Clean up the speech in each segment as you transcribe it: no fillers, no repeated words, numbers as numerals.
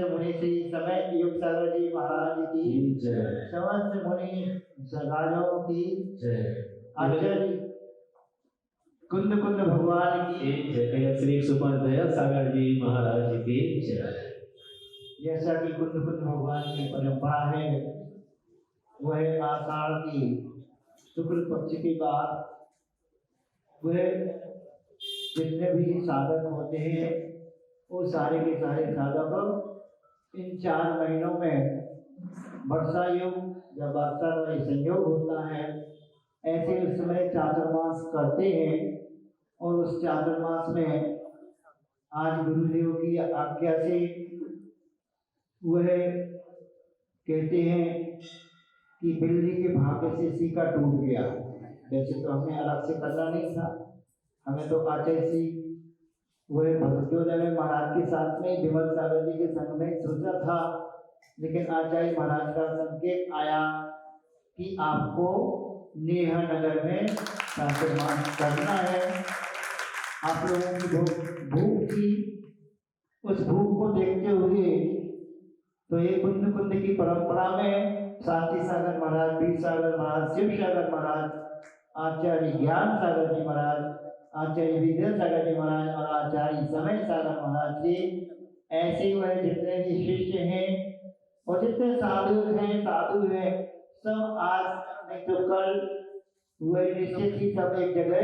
सहस्त्र मुनि श्री समय युग सागर जी महाराज की जय। समस्त मुनि राजाओं की जय। आचार्य कुंद कुंद भगवान की जय। श्री सुपरदया सागर जी महाराज की जय। जैसा कि कुंद कुंद भगवान की परंपरा है, वह आषाढ़ की शुक्ल पक्ष की बात, वह जितने भी साधक होते हैं वो सारे के सारे साधक इन 4 महीनों में वर्षा योग जब वर्षा का संयोग होता है, ऐसे उस समय चातुर्मास करते हैं। और उस चातुर्मास में आज गुरुदेव की आज्ञा से वह कहते हैं कि बिल्ली के भाग्य से सीका टूट गया। वैसे तो हमें अलग से करना नहीं था, हमें तो आचार्य सी वह भक्तोदय में महाराज के साथ में विमल सागर जी के संग में सोचा था, लेकिन आचार्य महाराज का संकेत आया कि आपको नेहा नगर में चातुर्मास करना है। आप लोगों की भूख थी, उस भूख को देखते हुए तो ये कुंद कुंद की परंपरा में शांति सागर महाराज, वीर सागर महाराज, शिव सागर महाराज, आचार्य ज्ञान सागर जी महाराज, आचार्य विद्या सागर जी महाराज और आचार्य समय सागर महाराज के ऐसे वह जितने भी शिष्य हैं और जितने साधु हैं सब आज नहीं तो कल वह निश्चित ही सब एक जगह,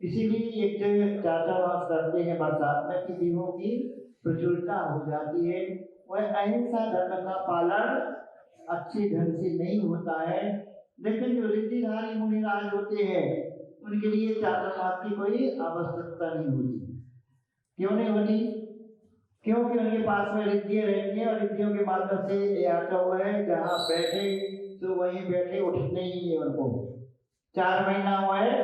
इसीलिए एक जगह चातुर्मास करते हैं बरसात में कि जीवों की प्रचुरता हो जाती है। वह अहिंसा धर्म का पालन अच्छे ढंग से नहीं होता है, लेकिन जो रिद्धिधारी मुनिराज होते हैं उनके लिए चातुर्मास की कोई आवश्यकता नहीं होती। क्यों नहीं होती? क्योंकि उनके पास में रिद्धियां रहती हैं और रिद्धियों के माध्यम से ये आता हुआ है, जहाँ बैठे तो वहीं बैठे, उठने ही है उनको। 4 महीना हुआ है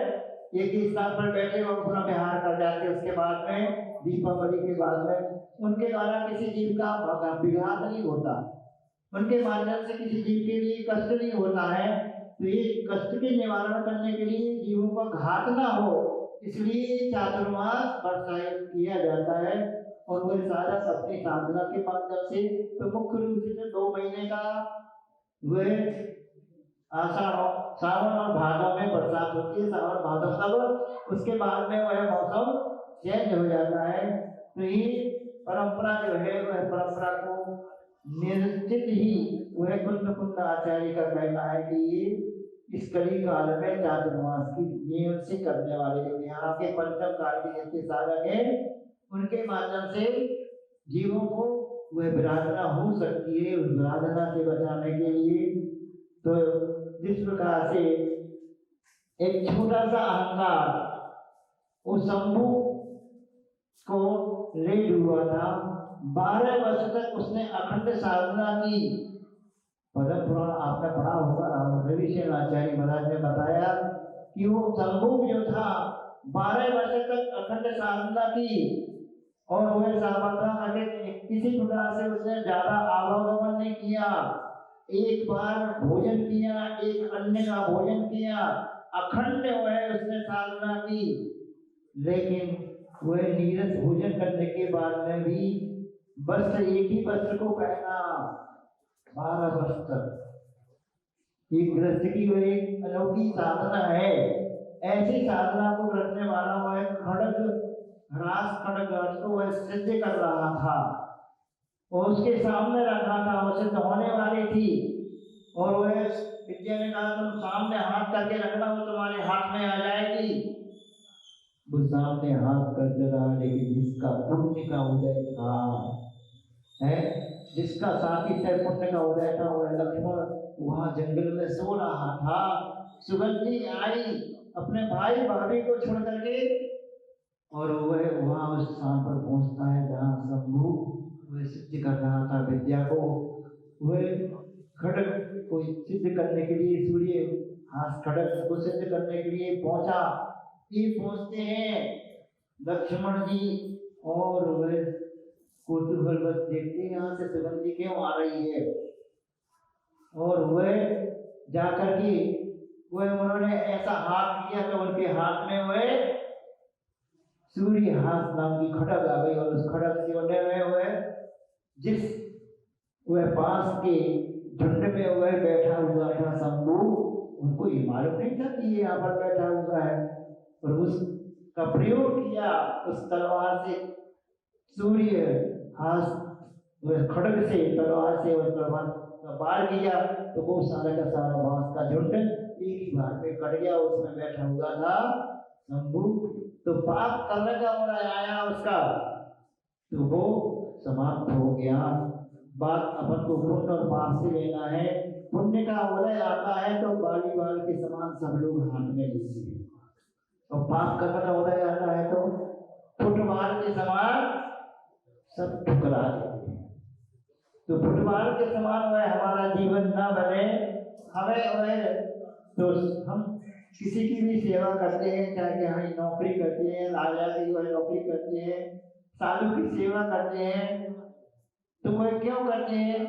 एक ही स्थान पर बैठे और अपना विहार कर जाते। उसके बाद में दीपावली के बाद में उनके द्वारा किसी जीव का विघात नहीं होता, उनके माध्यम से किसी जीव के लिए कष्ट नहीं होता है। तो ये कष्ट के निवारण करने के लिए जीवों का घात ना हो, इसलिए चातुर्मास वर्षायन किया जाता है। और वह सारा अपनी साधना के माध्यम से तो मुख्य रूप से 2 महीने का वह आषाढ़ सावन और भादों में बरसात होती है, सावन भादों तब, उसके बाद में वह मौसम चेंज हो जाता है। तो ये परंपरा जो है वह परंपरा को निश्चित ही वह कुंद कुंद आचार्य का कहना है कि ये इस कली काल में चातुर्मास की नियम से करने वाले जो यहाँ के पंचम काल के जितने साधक हैं उनके माध्यम से जीवों को वह विराधना हो सकती है। उस विराधना से बचाने के लिए तो जिस प्रकार से एक छोटा सा अहंकार उस शंभु को ले डूबा था, 12 वर्ष तक उसने अखंड साधना की। पद्म पुराण आपने पढ़ा होगा, रविशंकर आचार्य महाराज ने बताया कि वो शंभु जो था 12 वर्ष तक अखंड साधना की और वह साधना करके किसी प्रकार से उसने ज्यादा आवागमन नहीं किया। एक बार भोजन किया, एक अन्य का भोजन किया, अखंड वह उसने साधना की। लेकिन वह नीरस भोजन करने के बाद में भी वस्त्र एक ही वस्त्र को पहना 12 वर्ष तक। एक गृहस्थ की वह एक अनोखी साधना है। ऐसी साधना को रखने वाला वह खड़ग रास खड़ग को वह सिद्ध कर रहा था और उसके सामने रखा था, वह सिद्ध होने वाली थी। और वह विद्या ने कहा तुम सामने हाथ करके रखना, वो तुम्हारे हाथ में आ जाएगी। वो सामने हाथ करते रहा, लेकिन जिसका पुण्य का उदय था है, जिसका साथी से पुण्य का उदय था, वह लक्ष्मण वहां जंगल में सो रहा था। सुगंधी आई अपने भाई भाभी को छोड़ करके और वह वहां उस स्थान पर पहुंचता है जहाँ शंभु वह सिद्ध कर रहा था विद्या को। वह खड़ग को सिद्ध करने के लिए सूर्य हाथ खड़ग को सिद्ध करने के लिए पहुंचा। ये पहुंचते हैं लक्ष्मण जी और वह कौतूहलवश देखते हैं यहाँ से सुगंधी क्यों आ रही है। और वह जाकर के वह उन्होंने ऐसा हाथ किया तो उनके हाथ में वह सूर्य हाथ नाम की खड़ग आ गई और उस खड़ग से उन्हें हुए जिस वह पास के झुंड में वह बैठा हुआ था शंभू, उनको ये मालूम नहीं था कि ये यहाँ पर बैठा हुआ है, और उसका प्रयोग किया उस तलवार से, सूर्य हाथ वह खड़ग से तलवार से वह तलवार का वार किया, तो वो सारा का सारा बांस का झुंड एक ही बार में कट गया, उसमें बैठा हुआ था शंभू। तो पाप करने का उम्र आया उसका, तो वो समाप्त हो गया। बात अपन को पुण्य और पाप से लेना है। पुण्य का उदय आता है तो बाली बाल के समान सब लोग हाथ में लेते हैं, और पाप कर्म का उदय आता है तो फुटबॉल के समान सब ठुकरा देते हैं। तो फुटबॉल के समान वह हमारा जीवन ना बने, हमें वह तो हम किसी की भी सेवा करते हैं, चाहे कि हम नौकरी करते हैं, राजा की वह नौकरी करते हैं, साधु की सेवा करते हैं, तो वह क्यों करते हैं?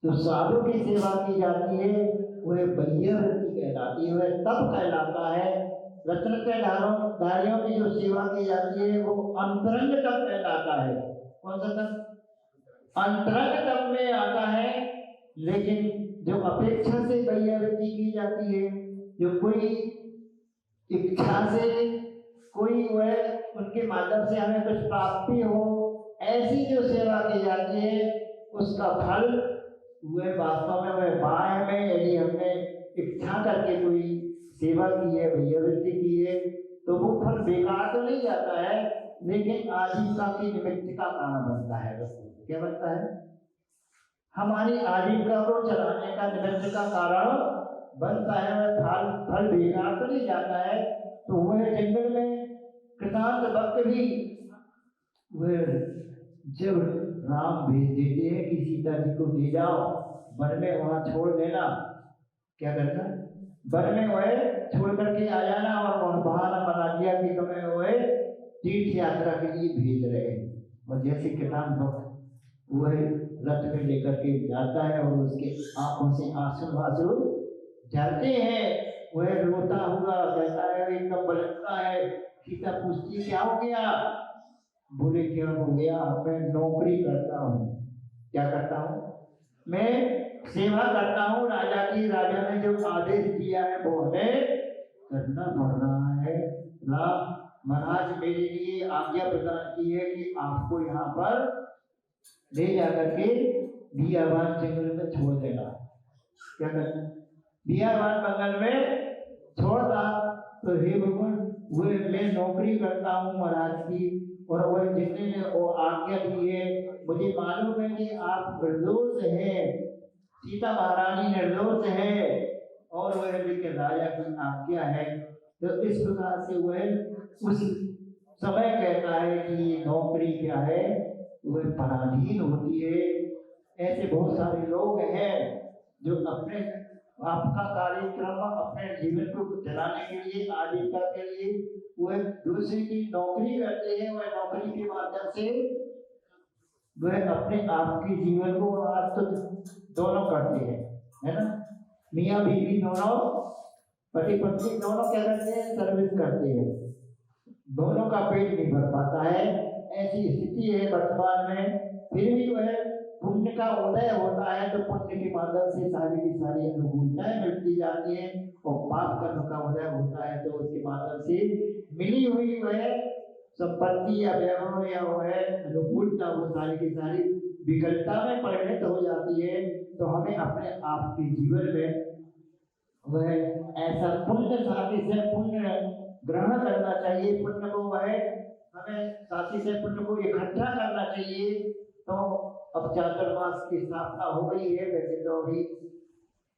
तो साधु की सेवा की जाती है, वह वैयवृत्ति कहलाती है, वह तब कहलाता है। रत्न के धारियों की जो सेवा की जाती है वो अंतरंग तप कहलाता है। कौन सा तप? अंतरंग तप में आता है। लेकिन जो अपेक्षा से वैयवृत्ति की जाती है, जो कोई इच्छा से, कोई वह उनके माध्यम से हमें कुछ प्राप्ति हो, ऐसी जो सेवा की जाती है, उसका फल वह वास्तव में वह बाह्य में, यदि हमने इच्छा करके कोई सेवा की है, वैयवृत्ति की है, तो वो फल बेकार तो नहीं जाता है, लेकिन आजीविका की निमित्त का कारण बनता है। क्या बनता है? हमारी आजीविका को चलाने का निमित्त का कारण बनता है। वह फल बेकार तो नहीं जाता है। तो वह जंगल में कृतांत भक्त भी वह जब राम भेज देते हैं कि सीता जी को ले जाओ वन में, वहां छोड़ देना, क्या करना? वन में वह छोड़ करके आ जाना, और बहाना बना दिया कि तुम्हें वह तीर्थ यात्रा के लिए भेज रहे हैं। और जैसे कृतांत भक्त वह रथ में लेकर के जाता है और उसके आंखों से आंसू झरते हैं, वह रोता हुआ कहता है, एकदम बलकता है। सीता पूछती क्या हो गया? बोले क्या हो गया? मैं नौकरी करता हूँ। क्या करता हूँ? मैं सेवा करता हूँ राजा की। राजा ने जो आदेश दिया है वो हमें करना पड़ रहा है। राम महाराज मेरे लिए आज्ञा प्रदान की है कि आपको यहाँ पर ले जाकर के बियाबान जंगल में छोड़ देना। क्या करना? बियाबान जंगल में छोड़ता। तो हे भगवान, वह मैं नौकरी करता हूँ महाराज की, और वह जितने ने वो आज्ञा दी है, मुझे मालूम है कि आप निर्दोष हैं, सीता महारानी निर्दोष है, और वह लेकिन राजा की आज्ञा है। तो इस प्रकार से वह उस समय कहता है कि नौकरी क्या है, वह पराधीन होती है। ऐसे बहुत सारे लोग हैं जो अपने आपका कार्यक्रम अपने जीवन को चलाने के लिए, आजीविका के लिए वह दूसरे की नौकरी करते हैं। वह नौकरी के माध्यम से वह अपने आप के जीवन को, आज तो दोनों करते हैं, है ना? मियाँ बीवी दोनों, पति पत्नी दोनों क्या करते हैं? सर्विस करते हैं। दोनों का पेट नहीं भर पाता है, ऐसी स्थिति है वर्तमान में। फिर भी वह पुण्य का उदय होता है तो पुण्य के माध्यम से सारी की सारी अनुकूलताएं मिलती जाती है, और पाप कर्म का उदय होता है तो उसके माध्यम से मिली हुई वह संपत्ति या वैभव या वह अनुकूलता, वो सारी की सारी विकलता में परिणत हो जाती है। तो हमें अपने आप के जीवन में वह ऐसा पुण्य साथी से पुण्य ग्रहण करना चाहिए। पुण्य को वह हमें साथी से पुण्य को इकट्ठा करना चाहिए। तो अब चातुर्मास की स्थापना हो गई है। वैसे तो अभी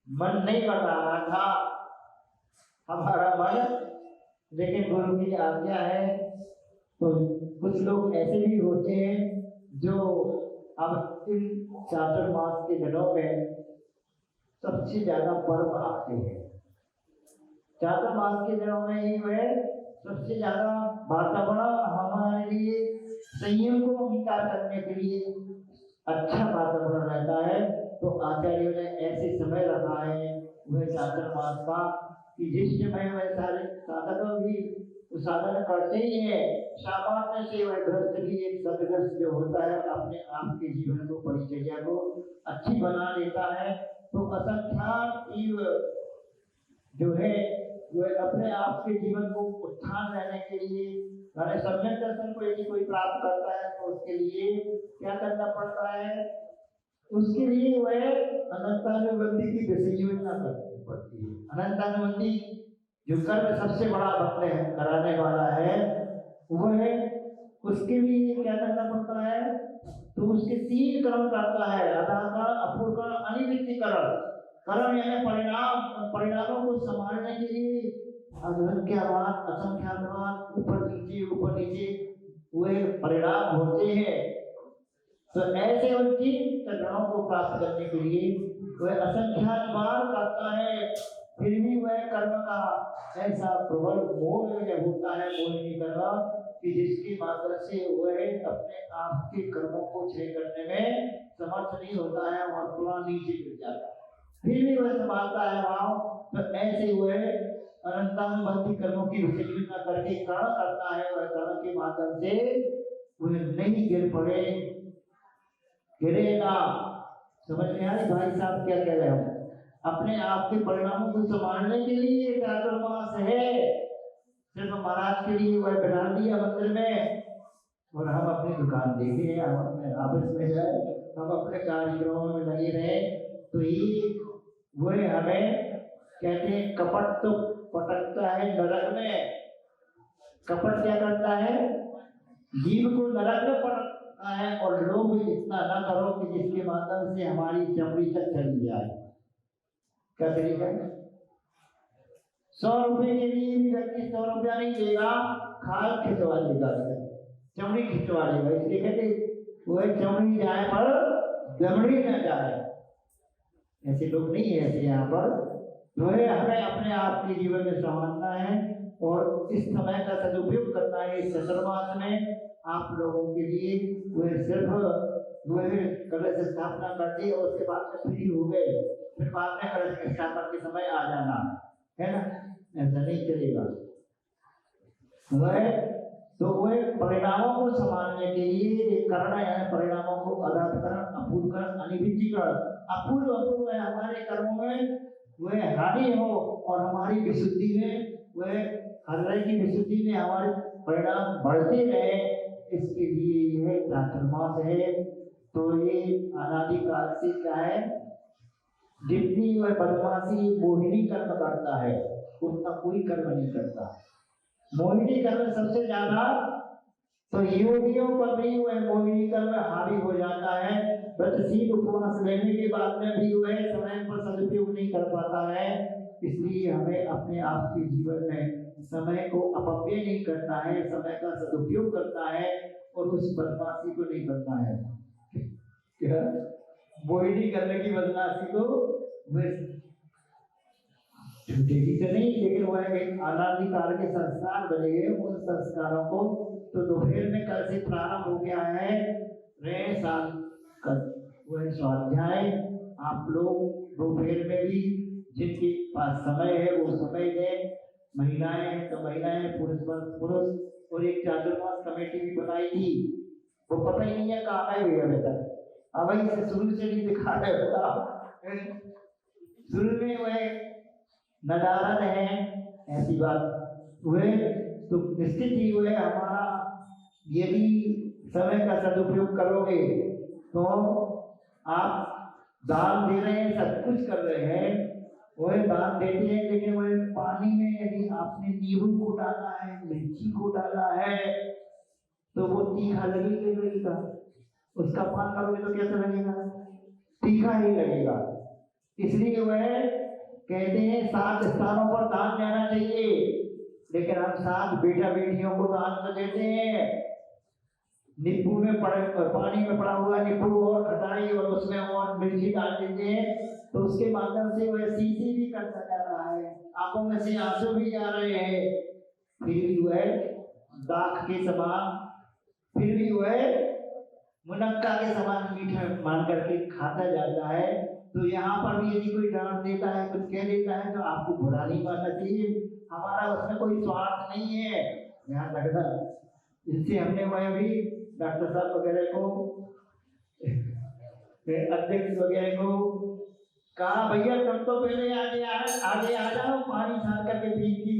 मन नहीं कर रहा था हमारा मन, लेकिन गुरु की आज्ञा है। तो कुछ लोग ऐसे भी होते हैं जो अब इन चातुर्मास के दिनों में सबसे ज्यादा पर्व आते हैं। चातुर्मास के दिनों में ही वह सबसे ज्यादा वातावरण हमारे लिए संयम को अंगीकार करने के लिए अच्छा वातावरण रहता है। तो आचार्यों ने ऐसे समय रखा है वह चातुर्मास का कि जिस समय वह सारे साधक भी तो साधन करते ही है। सामान्य से वह ग्रस्त भी एक सदग्रस्त जो होता है अपने आप के जीवन को परिचर्या को अच्छी बना लेता है। तो असंख्यात जीव जो है वह अपने आप के जीवन को उत्थान रहने के लिए माने सम्यक दर्शन को यदि कोई प्राप्त करता है तो उसके लिए क्या करना पड़ता है, उसके लिए वह अनंतानुबंधी की विषय योजना करनी पड़ती है। अनंतानुबंधी जो कर्म सबसे बड़ा भक्त है कराने वाला है वह उसके लिए क्या करना पड़ता है, तो उसके 3 कर्म करता है, अदाकरण, अपूर्वकरण, अनिवृत्तिकरण। कर्म यानी परिणामों को संभालने के लिए असंख्यात ऊपर नीचे हुए परिणाम होते हैं। तो ऐसे उन 3 करणों को प्राप्त करने के लिए वह असंख्यात बार करता है, फिर भी वह कर्म का ऐसा प्रबल मोह होता है, मोह नहीं कर रहा कि जिसके माध्यम से वह अपने आप के कर्मों को क्षय करने में समर्थ नहीं होता है और थोड़ा नीचे गिर जाता है, फिर भी वह संभालता है भाव। तो ऐसे वह अनंतानुबंधी कर्मों की विवेचना करके कर्ण करता है और कर्ण के माध्यम से वह नहीं गिर पड़े, गिरे ना। समझ में आई भाई साहब क्या कह रहे हैं? अपने आप के परिणामों को संभालने के लिए चातुर्मास है, सिर्फ महाराज के लिए वह बना दिया मंदिर में और हम अपनी दुकान देखे, हम अपने ऑफिस में जाए, हम अपने कार्यक्रमों में लगे रहे, तो ये वह हमें कहते हैं कपट तो पटकता है नरक में। कपट क्या करता है, जीव को नरक में पटकता है और लोग इतना न करो कि जिसके माध्यम से हमारी चमड़ी तक चली जाए। क्या तरीका है? 100 रुपए के लिए भी व्यक्ति 100 रुपया नहीं देगा, खाल खिंचवा लेगा, चमड़ी खिंचवा लेगा, इसलिए कहते वह चमड़ी जाए पर दमड़ी न जाए। ऐसे लोग नहीं है ऐसे यहाँ पर। वह हमें अपने आप के जीवन में संभालना है और इस समय का सदुपयोग करना है। इस चतुर्मास में आप लोगों के लिए वह सिर्फ वह कलश स्थापना कर दी और उसके बाद में फ्री हो गए, फिर बाद में कलश स्थापना के समय आ जाना है ना, ऐसा नहीं चलेगा। वह तो वह परिणामों को संभालने के लिए करना है, परिणामों को अदाकरण, अपूर्वकरण, अनिवृत्तिकरण। अपूर्व है हमारे कर्मों में वह हानि हो और हमारी विशुद्धि में वह हृदय की विशुद्धि में हमारे परिणाम बढ़ते रहे, इसके लिए यह चातुर्मास है। तो ये अनादिकाल से क्या है, जितनी वह बदमाशी मोहिनी कर्म करता है उतना कोई कर्म नहीं करता। मोहिनी कर्म सबसे ज्यादा तो योगियों पर भी वह मोहिनी कर्म हावी हो जाता है। व्रतशील उपवास लेने के बाद में भी वह समय पर सदुपयोग नहीं कर पाता है। इसलिए हमें अपने आप के जीवन में समय को अपव्यय नहीं करना है, समय का सदुपयोग करना है और उस बदमाशी को नहीं करना है। क्या मोहिनी करने की बदमाशी को छूटेगी तो नहीं, लेकिन वह एक अनादिकाल के संस्कार बनेंगे, उन संस्कारों को तो दोपहर में कल से प्रारंभ हो गया है वह स्वाध्याय। आप लोग दोपहर में भी जिनके पास समय है वो समय दें, महिलाएं हैं तो महिलाएं, पुरुष। और एक चातुर्मास कमेटी भी बनाई थी, वो पता ही नहीं है कहाँ है भैया बेटा, अब इसे शुरू से नहीं दिखा रहे, शुरू में वह नदारद है, ऐसी बात हुए तो निश्चित ही हुए। हमारा यदि समय का सदुपयोग करोगे तो आप दान दे रहे हैं, सब कुछ कर रहे हैं, वह दान देते हैं, लेकिन वह पानी में यदि आपने नींबू को डाला है, मिर्ची को डाला है तो वो तीखा लगेगा, उसका पान करोगे तो कैसा लगेगा, तीखा ही लगेगा। इसलिए वह कहते हैं 7 स्थानों पर दान देना चाहिए, लेकिन हम 7 बेटा बेटियों को दान तो देते हैं। नींबू में पानी में पड़ा हुआ नींबू और खटाई और उसमें और मिर्ची डाल देते हैं, तो उसके माध्यम से वह सीसी भी करता जा रहा है, आंखों में से आंसू भी जा रहे हैं, फिर भी वह दाख के समान, फिर भी वह मुनक्का के समान मीठा मान करके खाता जाता है। तो यहाँ पर भी यदि कोई डांट देता है, कुछ कह देता है, तो आपको बुरा नहीं मानना चाहिए। हमारा उसमें कोई स्वार्थ नहीं है, ध्यान रखना। इससे हमने वह भी डॉक्टर साहब वगैरह को, अध्यक्ष वगैरह को कहा, भैया तुम तो पहले आगे आ जाओ, पानी छान करके बीच की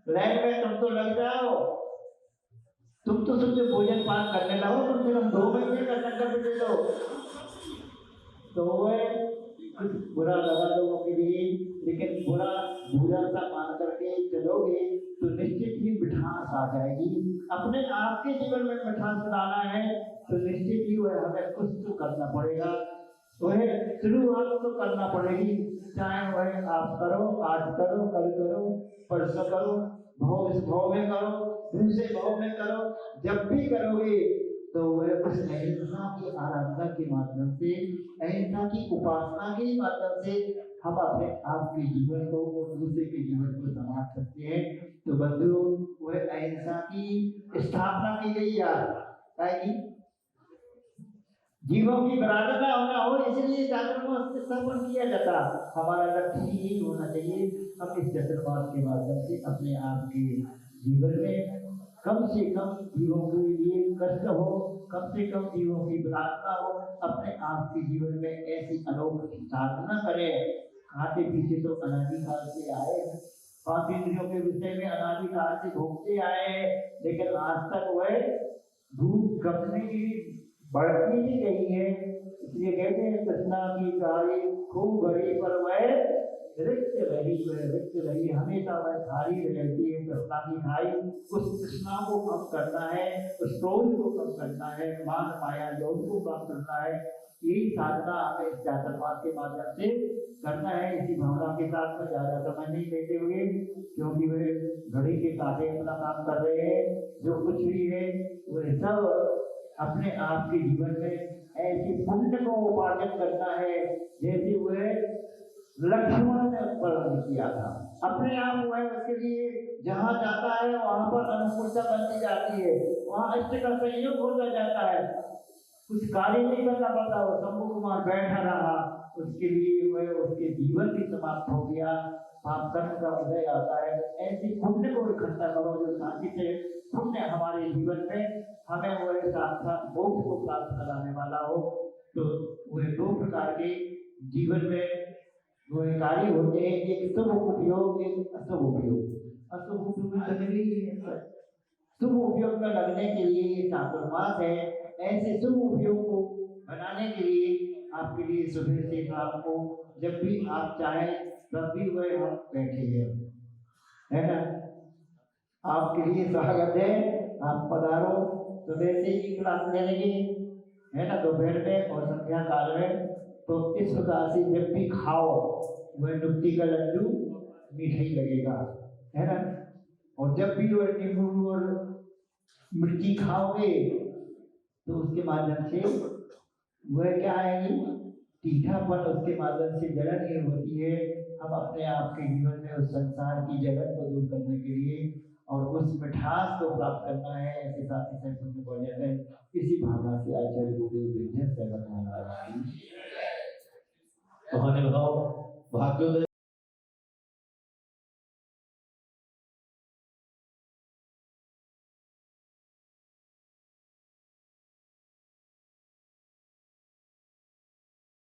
लाइन में तुम तो लग जाओ, तुम तो सिर्फ भोजन पान करने लगो, तुम सिर्फ 2 महीने का संकल्प ले लो। तो वह कुछ बुरा लगा लोगों के लिए, लेकिन बुरा सा मान करके चलोगे तो निश्चित ही मिठास आ जाएगी। अपने आप के जीवन में मिठास लाना है तो निश्चित ही वह हमें कुछ तो करना पड़ेगा, वह शुरुआत तो करना पड़ेगी। चाहे वह आप करो, आज करो, कल करो, परसों करो, इस भाव में करो, दूसरे भाव में करो, जब भी करोगे तो वह उस अहिंसा की आराधना के माध्यम से, अहिंसा की उपासना के माध्यम से हम अपने आप के जीवन को और दूसरे के जीवन को संभाल सकते हैं। तो बंधुओं, वह अहिंसा की स्थापना की गई है, जीवों की बराबर ना होना हो, इसलिए चातुर्मास स्थापन किया जाता। हमारा लक्ष्य यही होना चाहिए, हम इस चातुर्मास के माध्यम से अपने आप के जीवन में कम से कम जीवों के लिए कष्ट हो, कम से कम जीवों की प्रार्थना हो, अपने आप के जीवन में ऐसी अनोखी साधना करें। खाते पीछे तो अनादिकाल से आए, 5 इंद्रियों के विषय में अनादिकाल से भोगते आए हैं, लेकिन आज तक वह धूप कपने की बढ़ती ही गई है। इसलिए कहते हैं कृष्णा की गाड़ी खूब भरी पर वह रिक्त रही, हमेशा वह खाली रहती है। कृष्णा की खाई, उस कृष्णा को कम करना है, उस क्रोध को कम करना है, मान माया योग को कम करना है। यही साधना हमें इस चातुर्मास के माध्यम से करना है। इसी भावना के साथ में ज्यादा समय नहीं लेते हुए, क्योंकि वे घड़ी के कांटे अपना काम कर रहे हैं, जो कुछ भी है वह सब अपने आप के जीवन में ऐसे पुण्य को उपार्जन करना है जैसे वह लक्ष्मण ने वर्णन किया था। अपने आप वह उसके लिए जहाँ जाता है वहां पर अनुकूलता बनती जाती है, वहां इष्ट का संयोग होता जाता है, कुछ कार्य नहीं करना पड़ता, वो शंभु कुमार बैठा रहा, उसके लिए वह उसके जीवन भी समाप्त हो गया, पाप कर्म का उदय आता है। ऐसी पुण्य को इकट्ठा करो जो शांति से पुण्य हमारे जीवन में हमें वह साक्षात मोक्ष को प्राप्त कराने वाला हो। तो वह 2 प्रकार के जीवन में वह कार्य होते हैं, एक शुभ उपयोग, एक अशुभ उपयोग। अशुभ उपयोग में लगने के लिए, शुभ उपयोग में लगने के लिए ये चातुर्मास है। ऐसे शुभ उपयोग को बनाने के लिए आपके लिए सुबह से शाम को जब भी आप चाहें तब भी वह हम बैठे हैं, है ना। आपके लिए स्वागत है, आप पधारो। सुबह से ही क्लास ले लेंगे, है ना, दोपहर में और संध्या काल में। तो इस प्रकार से जब भी खाओ वह नुक्ति का लड्डू मीठा ही लगेगा, है ना। और जब भी वह नींबू और मिर्ची खाओगे तो उसके माध्यम से वह क्या आएगी, तीखापन, उसके माध्यम से जलन ये होती है। हम अपने आप के जीवन में उस संसार की जलन को दूर करने के लिए और उस मिठास को प्राप्त करना है, ऐसे साथी से पुण्य बोल जाते हैं। इसी भावना से आचार्य गुरुदेव विद्या सेवा महाराज भाग्योदय